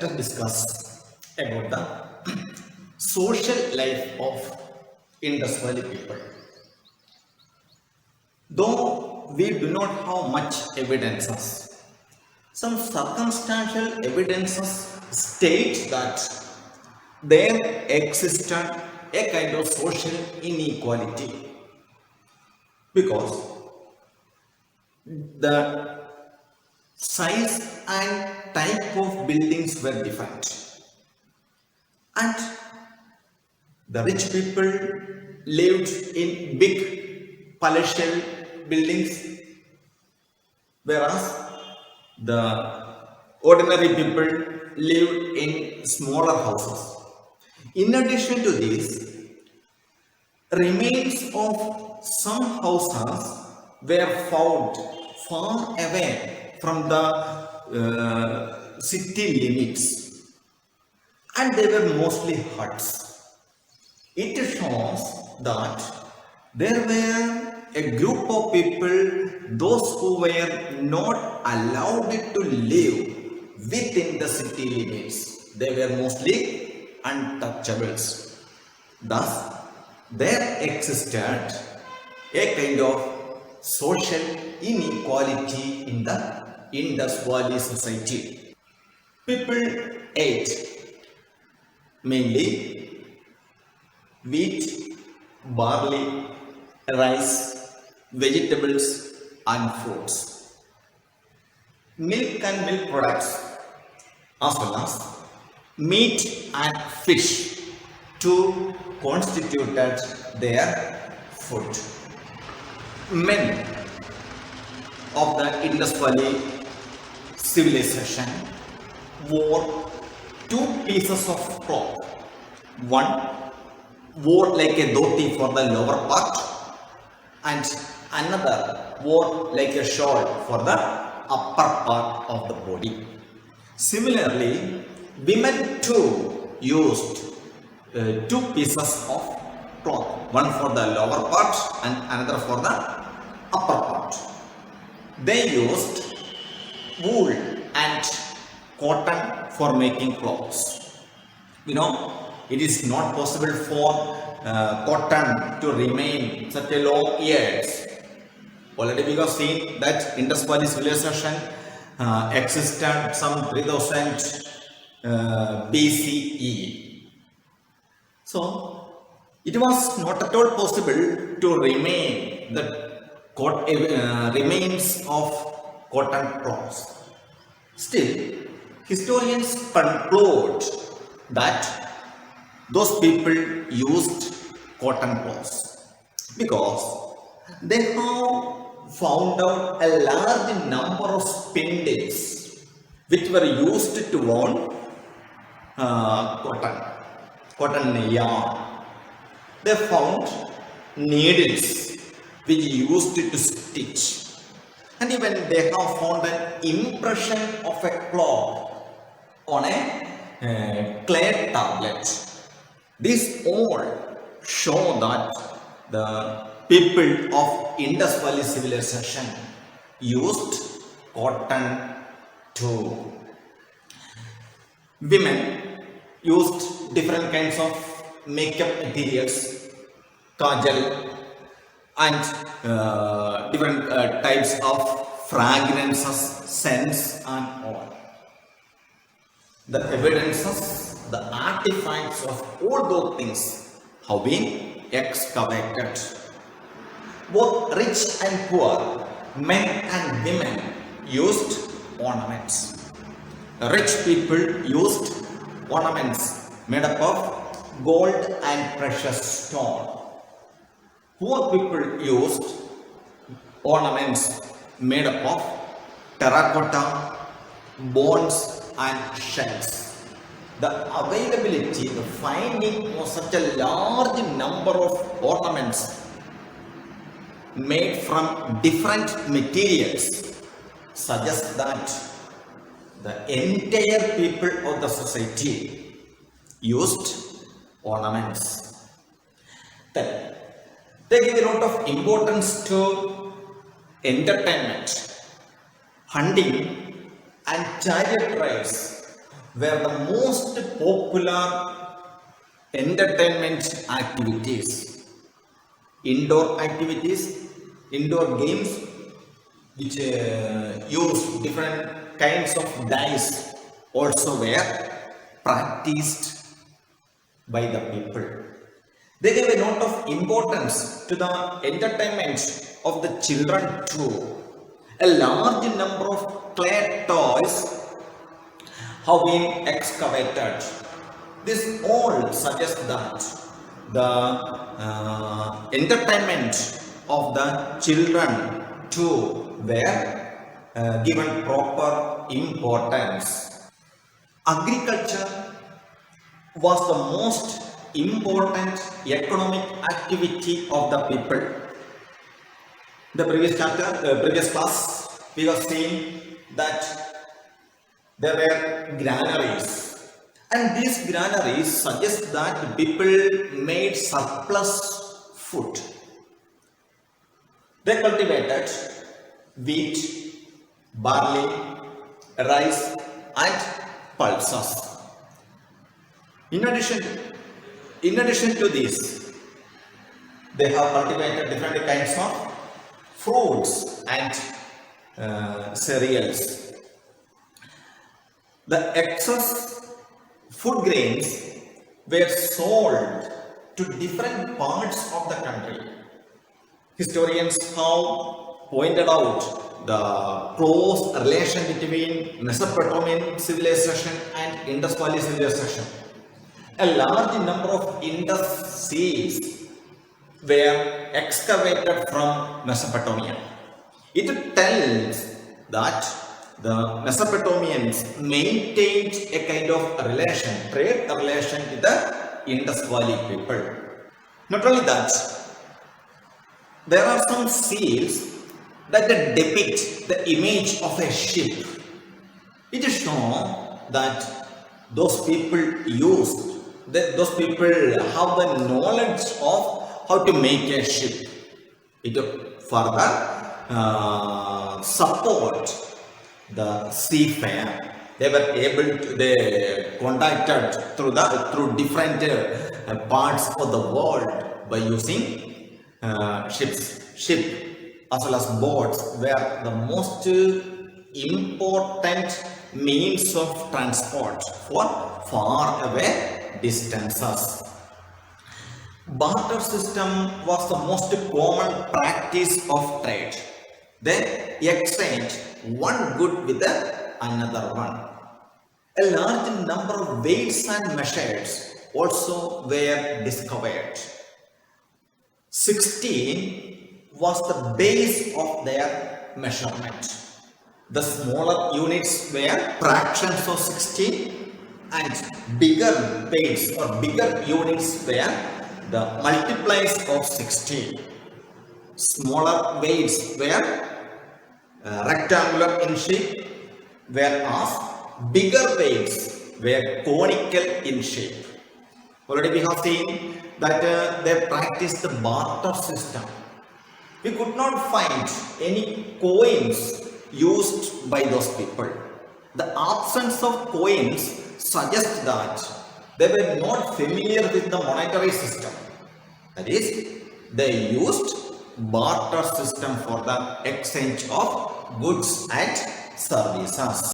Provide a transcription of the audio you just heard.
us discuss about the social life of Indus Valley people. Though we do not have much evidences, some circumstantial evidences state that there existed a kind of social inequality because the size and type of buildings were different, and the rich people lived in big palatial buildings, whereas the ordinary people lived in smaller houses. In addition to this, remains of some houses were found far away from the city limits, and they were mostly huts. It shows that there were a group of people, those who were not allowed to live within the city limits. They were mostly untouchables. Thus, there existed a kind of social inequality in the Indus Valley society. People ate mainly wheat, barley, rice, vegetables and fruits. Milk and milk products as well as meat and fish too constituted their food. Men of the Indus Valley civilization wore two pieces of cloth. One wore like a dhoti for the lower part, and another wore like a shawl for the upper part of the body. Similarly, women too used two pieces of cloth, one for the lower part and another for the upper part. They used wool and cotton for making clothes. It is not possible for cotton to remain such a long years. Already we have seen that Indus Valley civilization existed some 3000 BCE. So it was not at all possible to remain the remains of cotton cloths. Still, historians conclude that those people used cotton cloths because they have found out a large number of spindles which were used to weave cotton yarn. They found needles which used to stitch, and even they have found an impression of a cloth on a clay tablet. These all show that the people of Indus Valley civilization used cotton too. Women used different kinds of makeup materials, kajal, and different types of fragrances, scents and all. The evidences, the artifacts of all those things have been excavated. Both rich and poor, men and women used ornaments. Rich people used ornaments made up of gold and precious stone. Poor people used ornaments made up of terracotta, bones and shells. The availability, the finding of such a large number of ornaments made from different materials suggests that the entire people of the society used ornaments. Then they give a lot of importance to entertainment, hunting and chariot rides were the most popular entertainment activities. Indoor games which use different kinds of dice also were practiced by the people. They gave a lot of importance to the entertainment of the children too. A large number of clay toys have been excavated. This all suggests that the entertainment of the children too were given proper importance. Agriculture was the most important economic activity of the people. The previous class, we were seeing that there were granaries, and these granaries suggest that the people made surplus food. They cultivated wheat, barley, rice, and pulses. In addition to this, they have cultivated different kinds of fruits and cereals. The excess food grains were sold to different parts of the country. Historians have pointed out the close relation between Mesopotamian civilization and Indus Valley civilization. A large number of Indus seas were excavated from Mesopotamia. It tells that the Mesopotamians maintained a kind of trade relation with the Indus Valley people. Not only that, there are some seals that depict the image of a ship. It is shown that those people have the knowledge of how to make a ship. It further support the seafarer. They contacted through different parts of the world by using ships. Ship as well as boats were the most important means of transport for far away distances. Barter system was the most common practice of trade. They exchange one good with another one. A large number of weights and measures also were discovered. 16 was the base of their measurement. The smaller units were fractions of 16, and bigger weights or bigger units were the multiplies of 16. Smaller weights were rectangular in shape, whereas bigger weights were conical in shape. Already we have seen that they practiced the barter system. We could not find any coins used by those people. The absence of coins suggests that they were not familiar with the monetary system. That is, they used barter system for the exchange of goods and services.